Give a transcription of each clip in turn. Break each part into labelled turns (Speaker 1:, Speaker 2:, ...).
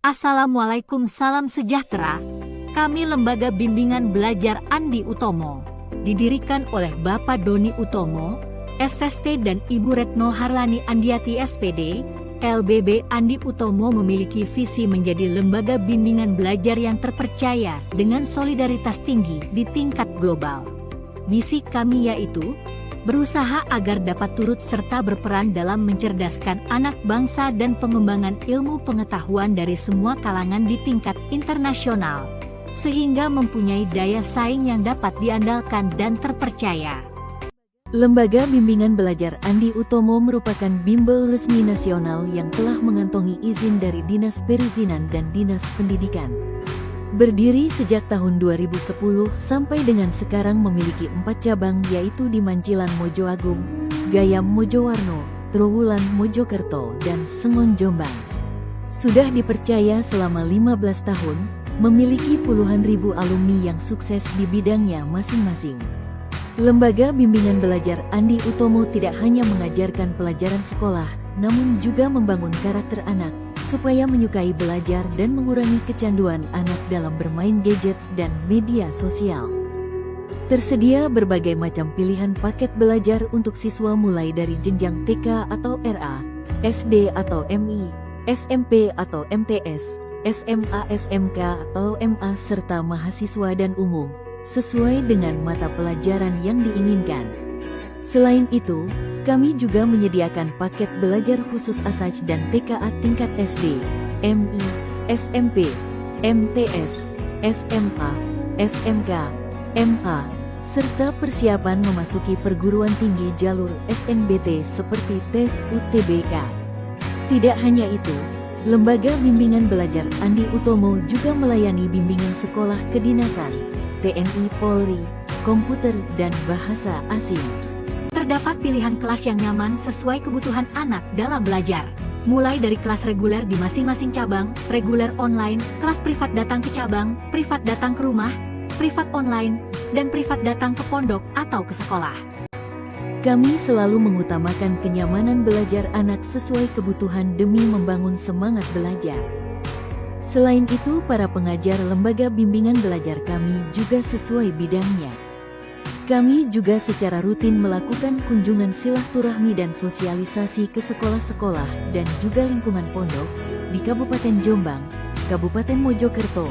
Speaker 1: Assalamualaikum, salam sejahtera. Kami Lembaga Bimbingan Belajar Andi Utomo, didirikan oleh Bapak Doni Utomo, SST dan Ibu Retno Harlani Andiati SPD. LBB Andi Utomo memiliki visi menjadi lembaga bimbingan belajar yang terpercaya dengan solidaritas tinggi di tingkat global. Misi kami yaitu berusaha agar dapat turut serta berperan dalam mencerdaskan anak bangsa dan pengembangan ilmu pengetahuan dari semua kalangan di tingkat internasional, sehingga mempunyai daya saing yang dapat diandalkan dan terpercaya.
Speaker 2: Lembaga Bimbingan Belajar Andi Utomo merupakan bimbel resmi nasional yang telah mengantongi izin dari Dinas Perizinan dan Dinas Pendidikan. Berdiri sejak tahun 2010 sampai dengan sekarang memiliki 4 cabang, yaitu di Mancilan Mojoagung, Gayam Mojowarno, Trowulan Mojokerto, dan Sengon Jombang. Sudah dipercaya selama 15 tahun, memiliki puluhan ribu alumni yang sukses di bidangnya masing-masing. Lembaga Bimbingan Belajar Andi Utomo tidak hanya mengajarkan pelajaran sekolah, namun juga membangun karakter anak, supaya menyukai belajar dan mengurangi kecanduan anak dalam bermain gadget dan media sosial. Tersedia berbagai macam pilihan paket belajar untuk siswa mulai dari jenjang TK atau RA, SD atau MI, SMP atau MTS, SMA SMK atau MA serta mahasiswa dan umum, sesuai dengan mata pelajaran yang diinginkan. Selain itu, kami juga menyediakan paket belajar khusus ASAJ dan TKA tingkat SD, MI, SMP, MTS, SMA, SMK, MA, serta persiapan memasuki perguruan tinggi jalur SNBT seperti tes UTBK. Tidak hanya itu, Lembaga Bimbingan Belajar Andi Utomo juga melayani bimbingan sekolah kedinasan, TNI Polri, komputer, dan bahasa asing.
Speaker 1: Terdapat pilihan kelas yang nyaman sesuai kebutuhan anak dalam belajar. Mulai dari kelas reguler di masing-masing cabang, reguler online, kelas privat datang ke cabang, privat datang ke rumah, privat online, dan privat datang ke pondok atau ke sekolah.
Speaker 2: Kami selalu mengutamakan kenyamanan belajar anak sesuai kebutuhan demi membangun semangat belajar. Selain itu, para pengajar lembaga bimbingan belajar kami juga sesuai bidangnya. Kami juga secara rutin melakukan kunjungan silaturahmi dan sosialisasi ke sekolah-sekolah dan juga lingkungan pondok di Kabupaten Jombang, Kabupaten Mojokerto,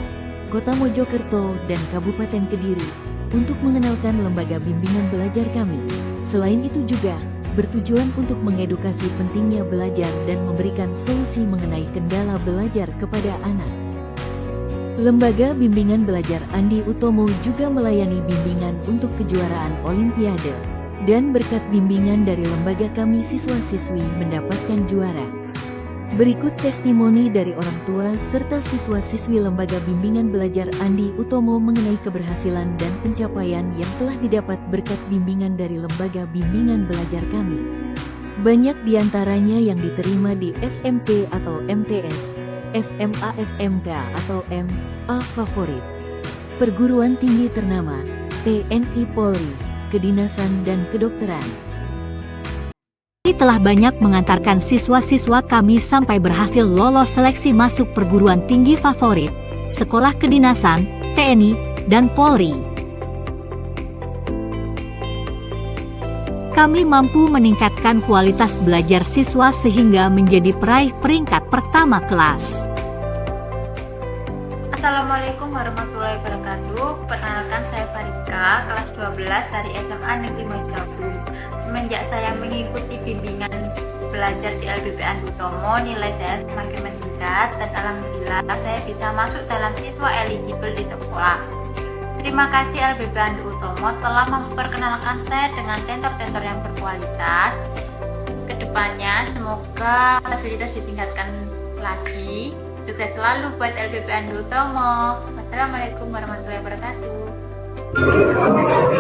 Speaker 2: Kota Mojokerto, dan Kabupaten Kediri untuk mengenalkan lembaga bimbingan belajar kami. Selain itu juga bertujuan untuk mengedukasi pentingnya belajar dan memberikan solusi mengenai kendala belajar kepada anak. Lembaga Bimbingan Belajar Andi Utomo juga melayani bimbingan untuk kejuaraan Olimpiade, dan berkat bimbingan dari lembaga kami siswa-siswi mendapatkan juara. Berikut testimoni dari orang tua serta siswa-siswi Lembaga Bimbingan Belajar Andi Utomo mengenai keberhasilan dan pencapaian yang telah didapat berkat bimbingan dari Lembaga Bimbingan Belajar kami. Banyak diantaranya yang diterima di SMP atau MTS, SMA SMK atau MA favorit, perguruan tinggi ternama, TNI Polri, kedinasan dan kedokteran.
Speaker 1: Kami telah banyak mengantarkan siswa-siswa kami sampai berhasil lolos seleksi masuk perguruan tinggi favorit, sekolah kedinasan, TNI, dan Polri. Kami mampu meningkatkan kualitas belajar siswa sehingga menjadi peraih peringkat pertama kelas.
Speaker 3: Assalamualaikum warahmatullahi wabarakatuh. Perkenalkan, saya Farika, kelas 12 dari SMA Negeri Mojoagung. Semenjak saya mengikuti bimbingan belajar di LBB Andi Utomo, nilai saya semakin meningkat dan alhamdulillah saya bisa masuk dalam siswa eligible di sekolah. Terima kasih LBB Andi Utomo telah memperkenalkan saya dengan tentor-tentor yang berkualitas. Kedepannya semoga fasilitas ditingkatkan lagi. Sukses selalu buat LBB Andi Utomo. Wassalamualaikum warahmatullahi wabarakatuh.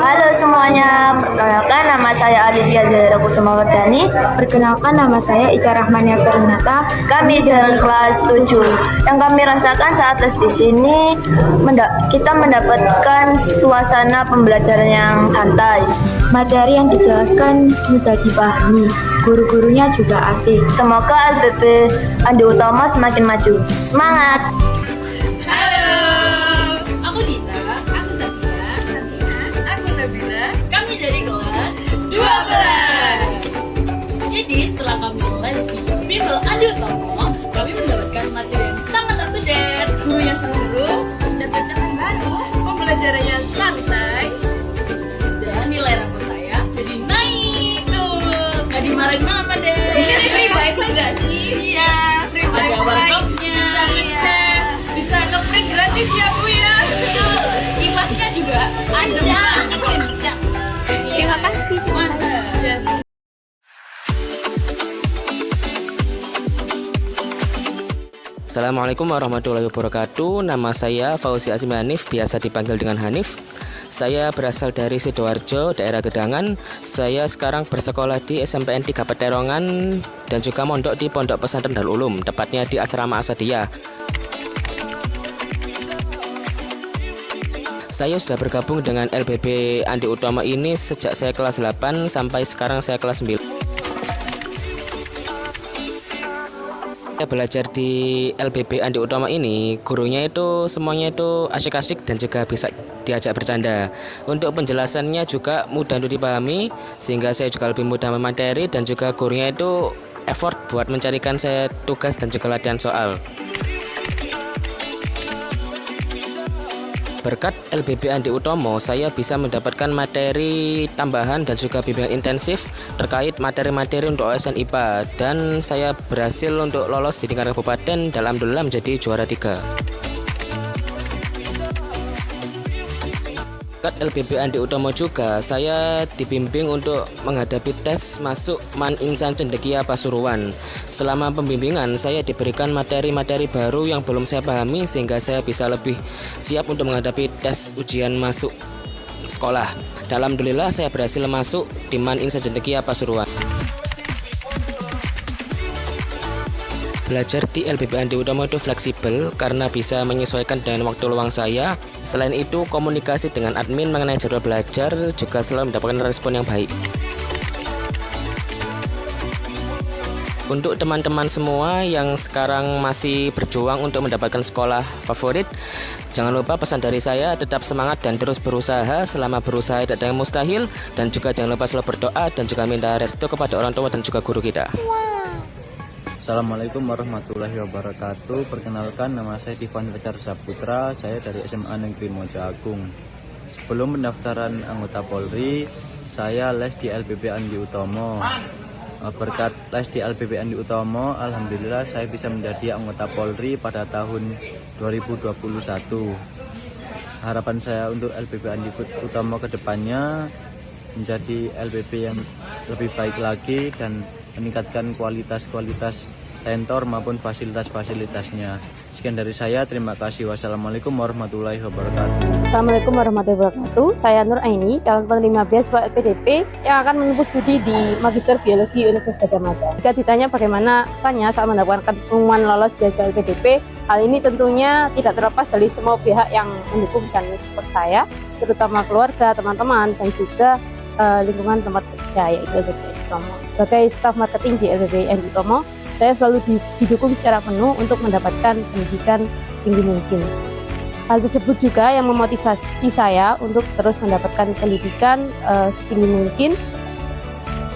Speaker 4: Halo semuanya, perkenalkan nama saya Aditya Zahra Kusumawardhani. Perkenalkan nama saya Ica Rahmania Pernata. Kami dari kelas 7. Yang kami rasakan saat les di sini, kita mendapatkan suasana pembelajaran yang santai. Materi yang dijelaskan mudah dipahami. Guru-gurunya juga asik. Semoga LPP Andi Utomo semakin maju. Semangat!
Speaker 5: Aku Dita, aku Satya, aku Nabila. Kami dari kelas 12. Jadi setelah kami les di Bimbel Andi Utomo, kami mendapatkan materi yang sangat up to date, guru yang seru, dapat teman baru, pembelajarannya santai, dan nilai rapor saya jadi naik tuh. Gak dimarahin mama deh. Di sini free wifi gak sih? Iya, free wifi. Ada warkopnya, bisa ngechat, bisa ngeprint gratis ya Bu ya. Kipasnya juga kencang. Terima kasih. Mantap.
Speaker 6: Assalamualaikum warahmatullahi wabarakatuh. Nama saya Fauzi Azmi Hanif, biasa dipanggil dengan Hanif. Saya berasal dari Sidoarjo, daerah Gedangan. Saya sekarang bersekolah di SMPN 3 Peterongan dan juga mondok di Pondok Pesantren Darul Ulum, tepatnya di Asrama Asadiyah. Saya sudah bergabung dengan LBB Andi Utomo ini sejak saya kelas 8 sampai sekarang saya kelas 9. Saya belajar di LBB Andi Utomo ini, gurunya itu semuanya itu asyik-asyik dan juga bisa diajak bercanda. Untuk penjelasannya juga mudah untuk dipahami, sehingga saya juga lebih mudah memateri, dan juga gurunya itu effort buat mencarikan saya tugas dan juga latihan soal. Berkat LBB Andi Utomo, saya bisa mendapatkan materi tambahan dan juga bimbingan intensif terkait materi-materi untuk OSN IPA, dan saya berhasil untuk lolos di tingkat kabupaten dan alhamdulillah menjadi juara 3. Berkat LBB Andi Utomo juga, saya dibimbing untuk menghadapi tes masuk Man Insan Cendekia Pasuruan. Selama pembimbingan, saya diberikan materi-materi baru yang belum saya pahami, sehingga saya bisa lebih siap untuk menghadapi tes ujian masuk sekolah. Dan alhamdulillah saya berhasil masuk di Man Insan Cendekia Pasuruan. Belajar di LBB Andi Utomo itu fleksibel karena bisa menyesuaikan dengan waktu luang saya. Selain itu, komunikasi dengan admin mengenai jadwal belajar juga selalu mendapatkan respon yang baik. Untuk teman-teman semua yang sekarang masih berjuang untuk mendapatkan sekolah favorit, jangan lupa pesan dari saya, tetap semangat dan terus berusaha. Selama berusaha tidak ada yang mustahil, dan juga jangan lupa selalu berdoa dan juga minta restu kepada orang tua dan juga guru kita.
Speaker 7: Assalamualaikum warahmatullahi wabarakatuh. Perkenalkan, nama saya Tivan Fajar Saputra. Saya dari SMA Negeri Mojo Agung. Sebelum pendaftaran anggota Polri, saya les di LBB Andi Utomo. Berkat les di LBB Andi Utomo, alhamdulillah saya bisa menjadi anggota Polri pada tahun 2021. Harapan saya untuk LBB Andi Utomo ke depannya menjadi LBB yang lebih baik lagi dan meningkatkan kualitas tentor maupun fasilitas-fasilitasnya. Sekian dari saya, terima kasih. Wassalamualaikum warahmatullahi wabarakatuh.
Speaker 8: Assalamualaikum warahmatullahi wabarakatuh. Saya Nur Aini, calon penerima beasiswa LPDP yang akan menempuh studi di Magister Biologi Universitas Gadjah Mada. Jika ditanya bagaimana rasanya saat mendapatkan pengumuman lolos beasiswa LPDP, hal ini tentunya tidak terlepas dari semua pihak yang mendukung dan support saya, terutama keluarga, teman-teman, dan juga lingkungan tempat kerja, yaitu LBB Utomo. Sebagai staf marketing di LBB Andi Utomo, saya selalu didukung secara penuh untuk mendapatkan pendidikan setinggi mungkin. Hal tersebut juga yang memotivasi saya untuk terus mendapatkan pendidikan setinggi mungkin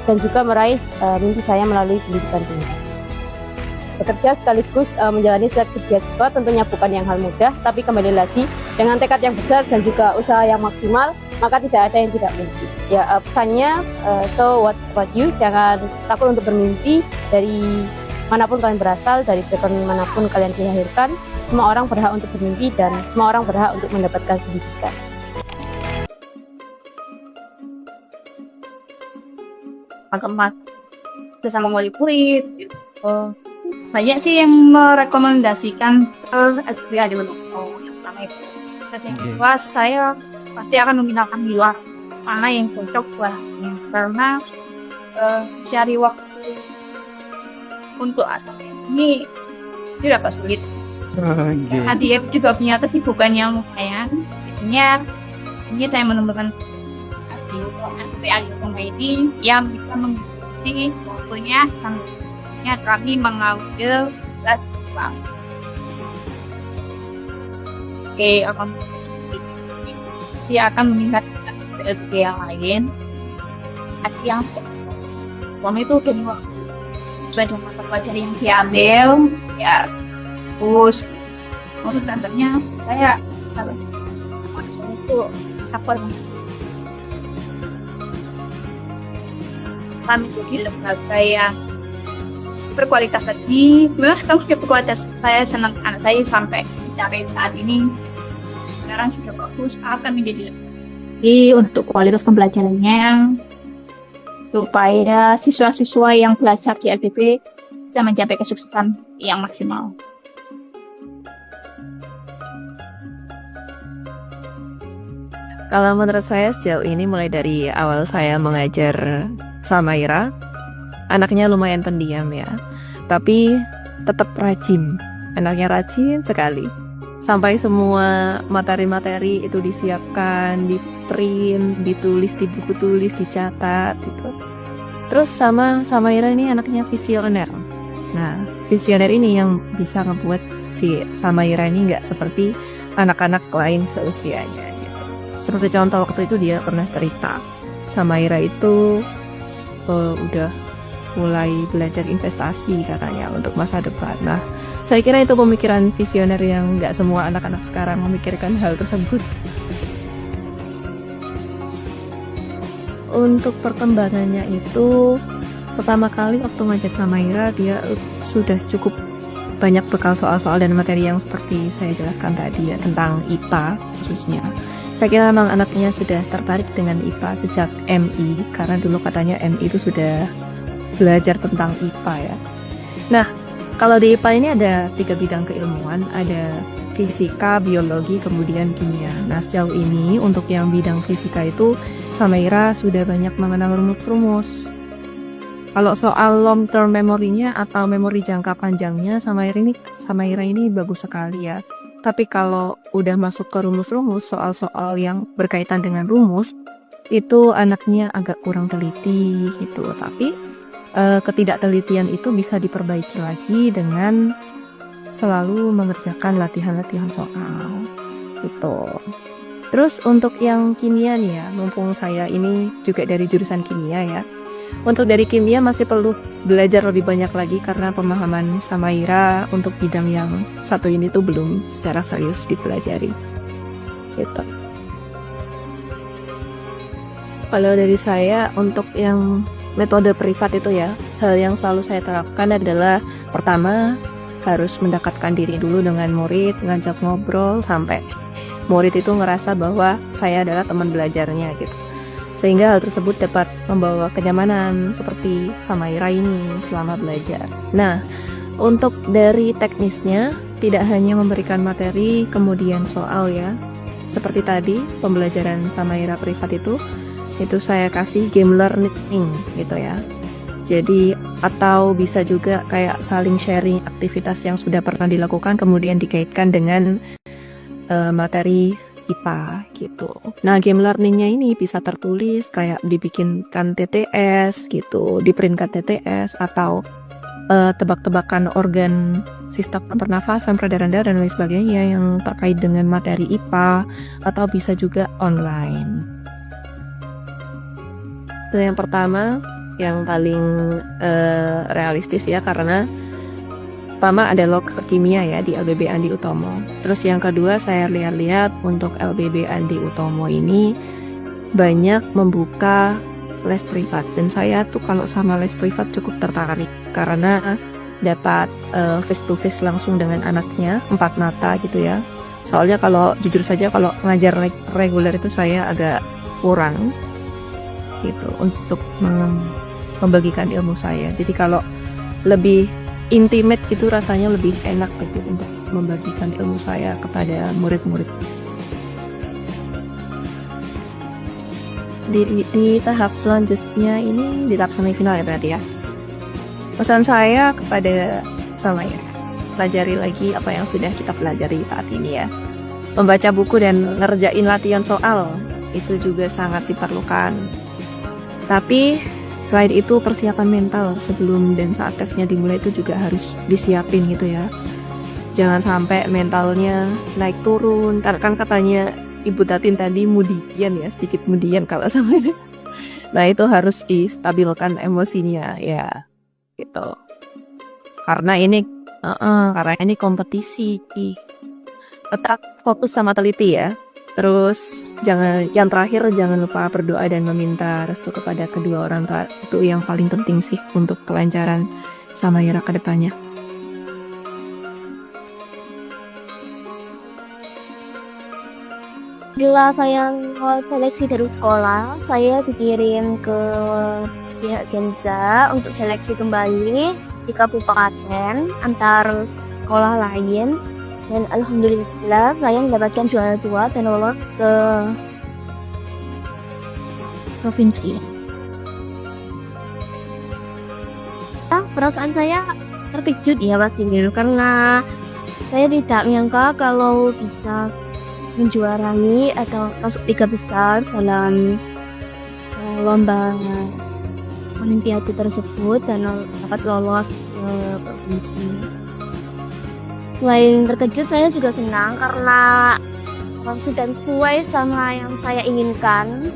Speaker 8: dan juga meraih mimpi saya melalui pendidikan tinggi. Bekerja sekaligus menjalani seleksi beasiswa tentunya bukan yang hal mudah, tapi kembali lagi dengan tekad yang besar dan juga usaha yang maksimal, maka tidak ada yang tidak mungkin. Ya, pesannya, so what's about you? Jangan takut untuk bermimpi. Dari manapun kalian berasal, dari background manapun kalian dilahirkan, semua orang berhak untuk bermimpi dan semua orang berhak untuk mendapatkan pendidikan.
Speaker 9: Teman-teman sesama wali murid banyak sih yang merekomendasikan LBB Andi Utomo. Yang pertama itu kedua, saya pasti akan memindahkan di luar mana yang cocok buatnya, karena cari waktu untuk asal ini tidak agak sulit. Karena dia juga punya kesibukan yang lumayan. Ini saya menemukan LPBP Andi Utomo ini yang bisa mengikuti waktunya sampai kami mengambil kelas Jepang. Dia akan meningkatkan PLG yang lain. Yang Utomo itu banyak mata pelajaran yang diambil, ya terus untuk nantinya saya itu support kami jadi lembaga yang berkualitas tadi. Memang sekarang sudah berkualitas, saya senang anak saya sampai mencapai saat ini, sekarang sudah bagus, akan menjadi lebih untuk kualitas pembelajarannya, supaya siswa-siswa yang belajar di LPB bisa mencapai kesuksesan yang maksimal.
Speaker 10: Kalau menurut saya sejauh ini mulai dari awal saya mengajar Samaira, anaknya lumayan pendiam ya, tapi tetap rajin. Anaknya rajin sekali. Sampai semua materi-materi itu disiapkan, di-print, ditulis di buku tulis, dicatat gitu. Terus sama Samaira ini anaknya visioner. Nah, visioner ini yang bisa ngebuat si Samaira ini nggak seperti anak-anak lain seusianya. Seperti contoh waktu itu dia pernah cerita, Samaira itu udah mulai belajar investasi katanya untuk masa depan. Nah, saya kira itu pemikiran visioner yang nggak semua anak-anak sekarang memikirkan hal tersebut. Untuk perkembangannya itu, pertama kali waktu ngajar Samaira dia sudah cukup banyak bekal soal-soal dan materi yang seperti saya jelaskan tadi ya, tentang IPA khususnya. Saya kira memang anaknya sudah tertarik dengan IPA sejak MI, karena dulu katanya MI itu sudah belajar tentang IPA ya. Nah, kalau di IPA ini ada 3 bidang keilmuan, ada fisika, biologi, kemudian kimia. Nah, sejauh ini untuk yang bidang fisika itu Samaira sudah banyak mengenal rumus-rumus. Kalau soal long term memorinya atau memori jangka panjangnya Samaira ini bagus sekali ya. Tapi kalau udah masuk ke rumus-rumus, soal-soal yang berkaitan dengan rumus, itu anaknya agak kurang teliti gitu. Tapi ketidaktelitian itu bisa diperbaiki lagi dengan selalu mengerjakan latihan-latihan soal gitu. Terus untuk yang kimia nih ya, mumpung saya ini juga dari jurusan kimia ya. Untuk dari kimia masih perlu belajar lebih banyak lagi karena pemahaman Samaira untuk bidang yang satu ini tuh belum secara serius dipelajari gitu. Kalau dari saya untuk yang metode privat itu ya, hal yang selalu saya terapkan adalah pertama harus mendekatkan diri dulu dengan murid, ngajak ngobrol sampai murid itu ngerasa bahwa saya adalah teman belajarnya gitu. Sehingga hal tersebut dapat membawa kenyamanan seperti Samaira ini selama belajar. Nah, untuk dari teknisnya tidak hanya memberikan materi kemudian soal ya. Seperti tadi pembelajaran Samaira privat itu saya kasih game learning gitu ya. Jadi atau bisa juga kayak saling sharing aktivitas yang sudah pernah dilakukan kemudian dikaitkan dengan materi IPA gitu. Nah, game learningnya ini bisa tertulis kayak dibikinkan TTS gitu, diprintkan TTS atau tebak-tebakan organ sistem pernafasan, peredaran darah dan lain sebagainya yang terkait dengan materi IPA, atau bisa juga online. Itu yang pertama, yang paling realistis ya, karena pertama ada log kimia ya di LBB Andi Utomo. Terus yang kedua saya lihat-lihat untuk LBB Andi Utomo ini banyak membuka les privat. Dan saya tuh kalau sama les privat cukup tertarik karena dapat face to face langsung dengan anaknya 4 mata gitu ya. Soalnya kalau jujur saja kalau ngajar reguler itu saya agak kurang gitu untuk membagikan ilmu saya. Jadi kalau lebih intimate gitu rasanya lebih enak gitu untuk membagikan ilmu saya kepada murid-murid. di tahap selanjutnya ini di tahap semifinal ya berarti ya. Pesan saya kepada Samaira, pelajari lagi apa yang sudah kita pelajari saat ini ya. Membaca buku dan ngerjain latihan soal itu juga sangat diperlukan. Tapi selain itu persiapan mental sebelum dan saat tesnya dimulai itu juga harus disiapin gitu ya. Jangan sampai mentalnya naik turun. Kan katanya Ibu Tatin tadi mudian ya, sedikit mudian kalau sama ini. Nah itu harus distabilkan emosinya ya gitu. Karena ini kompetisi. Tetap fokus sama teliti ya. Terus yang terakhir jangan lupa berdoa dan meminta restu kepada kedua orang tua. Itu yang paling penting sih untuk kelancaran Samaira ke depannya.
Speaker 11: Setelah saya seleksi dari sekolah, saya dikirim ke pihak Genza untuk seleksi kembali di kabupaten antar sekolah lain. Dan alhamdulillah saya mendapatkan juara 2 dan lolos ke provinsi. Perasaan saya terkejut ya pastinya, karena saya tidak menyangka kalau bisa menjuarai atau masuk 3 besar dalam lomba olimpiade tersebut dan dapat lolos ke provinsi. Selain terkejut, saya juga senang karena sudah sesuai sama yang saya inginkan.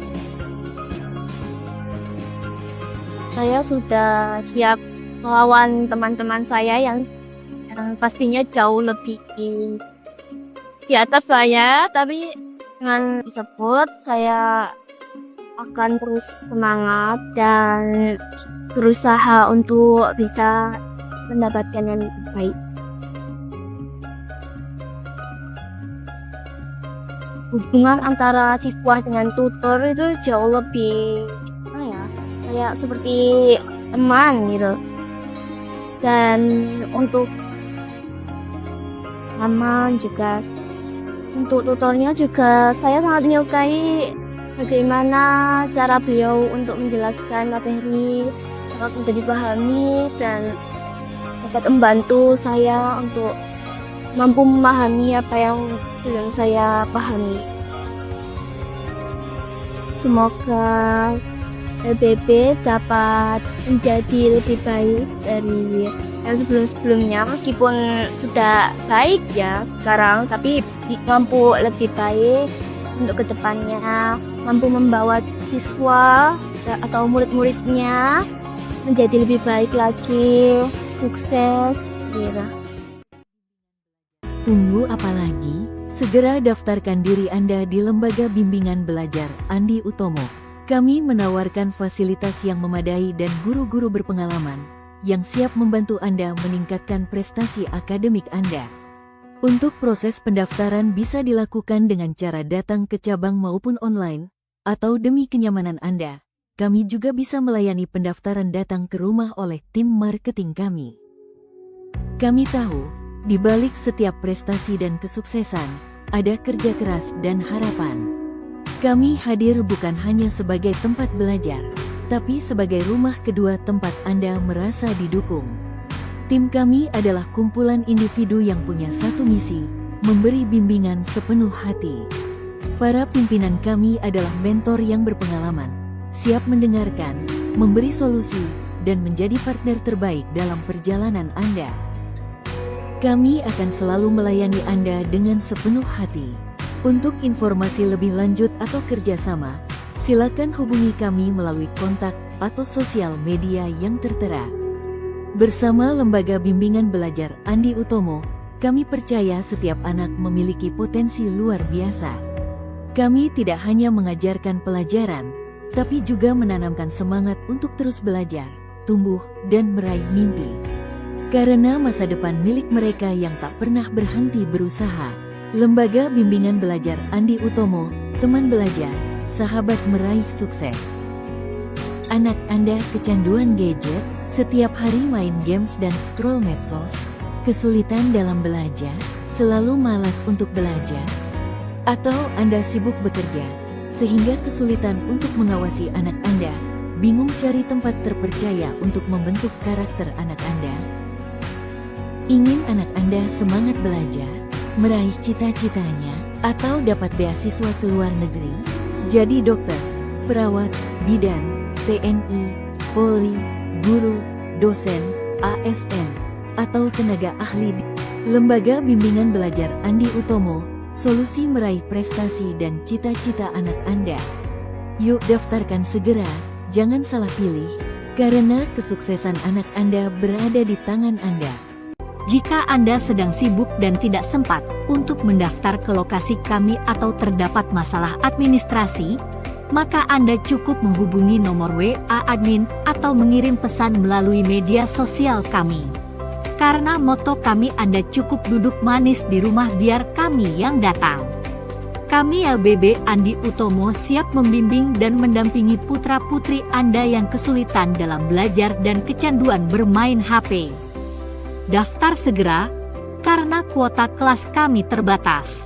Speaker 11: Saya sudah siap melawan teman-teman saya yang pastinya jauh lebih di atas saya, tapi dengan tersebut saya akan terus semangat dan berusaha untuk bisa mendapatkan yang terbaik. Hubungan antara siswa dengan tutor itu jauh lebih kayak seperti teman gitu. Dan untuk untuk tutornya juga saya sangat menyukai bagaimana cara beliau untuk menjelaskan materi, sangat mudah dipahami dan dapat membantu saya untuk mampu memahami apa yang belum saya pahami. Semoga LPB dapat menjadi lebih baik dari yang sebelum-sebelumnya, meskipun sudah baik ya sekarang, tapi mampu lebih baik untuk kedepannya, mampu membawa siswa atau murid-muridnya menjadi lebih baik lagi, sukses gitu.
Speaker 2: Tunggu apa lagi? Segera daftarkan diri Anda di Lembaga Bimbingan Belajar Andi Utomo. Kami menawarkan fasilitas yang memadai dan guru-guru berpengalaman yang siap membantu Anda meningkatkan prestasi akademik Anda. Untuk proses pendaftaran bisa dilakukan dengan cara datang ke cabang maupun online, atau demi kenyamanan Anda, kami juga bisa melayani pendaftaran datang ke rumah oleh tim marketing kami. Kami tahu, di balik setiap prestasi dan kesuksesan, ada kerja keras dan harapan. Kami hadir bukan hanya sebagai tempat belajar, tapi sebagai rumah kedua tempat Anda merasa didukung. Tim kami adalah kumpulan individu yang punya satu misi, memberi bimbingan sepenuh hati. Para pimpinan kami adalah mentor yang berpengalaman, siap mendengarkan, memberi solusi, dan menjadi partner terbaik dalam perjalanan Anda. Kami akan selalu melayani Anda dengan sepenuh hati. Untuk informasi lebih lanjut atau kerjasama, silakan hubungi kami melalui kontak atau sosial media yang tertera. Bersama Lembaga Bimbingan Belajar Andi Utomo, kami percaya setiap anak memiliki potensi luar biasa. Kami tidak hanya mengajarkan pelajaran, tapi juga menanamkan semangat untuk terus belajar, tumbuh, dan meraih mimpi. Karena masa depan milik mereka yang tak pernah berhenti berusaha. Lembaga Bimbingan Belajar Andi Utomo, teman belajar, sahabat meraih sukses. Anak Anda kecanduan gadget, setiap hari main games dan scroll medsos, kesulitan dalam belajar, selalu malas untuk belajar, atau Anda sibuk bekerja, sehingga kesulitan untuk mengawasi anak Anda, bingung cari tempat terpercaya untuk membentuk karakter anak Anda? Ingin anak Anda semangat belajar, meraih cita-citanya, atau dapat beasiswa ke luar negeri? Jadi dokter, perawat, bidan, TNI, Polri, guru, dosen, ASN, atau tenaga ahli. Lembaga Bimbingan Belajar Andi Utomo, solusi meraih prestasi dan cita-cita anak Anda. Yuk daftarkan segera, jangan salah pilih, karena kesuksesan anak Anda berada di tangan Anda.
Speaker 1: Jika Anda sedang sibuk dan tidak sempat untuk mendaftar ke lokasi kami atau terdapat masalah administrasi, maka Anda cukup menghubungi nomor WA admin atau mengirim pesan melalui media sosial kami. Karena moto kami, Anda cukup duduk manis di rumah biar kami yang datang. Kami LBB Andi Utomo siap membimbing dan mendampingi putra-putri Anda yang kesulitan dalam belajar dan kecanduan bermain HP. Daftar segera, karena kuota kelas kami terbatas.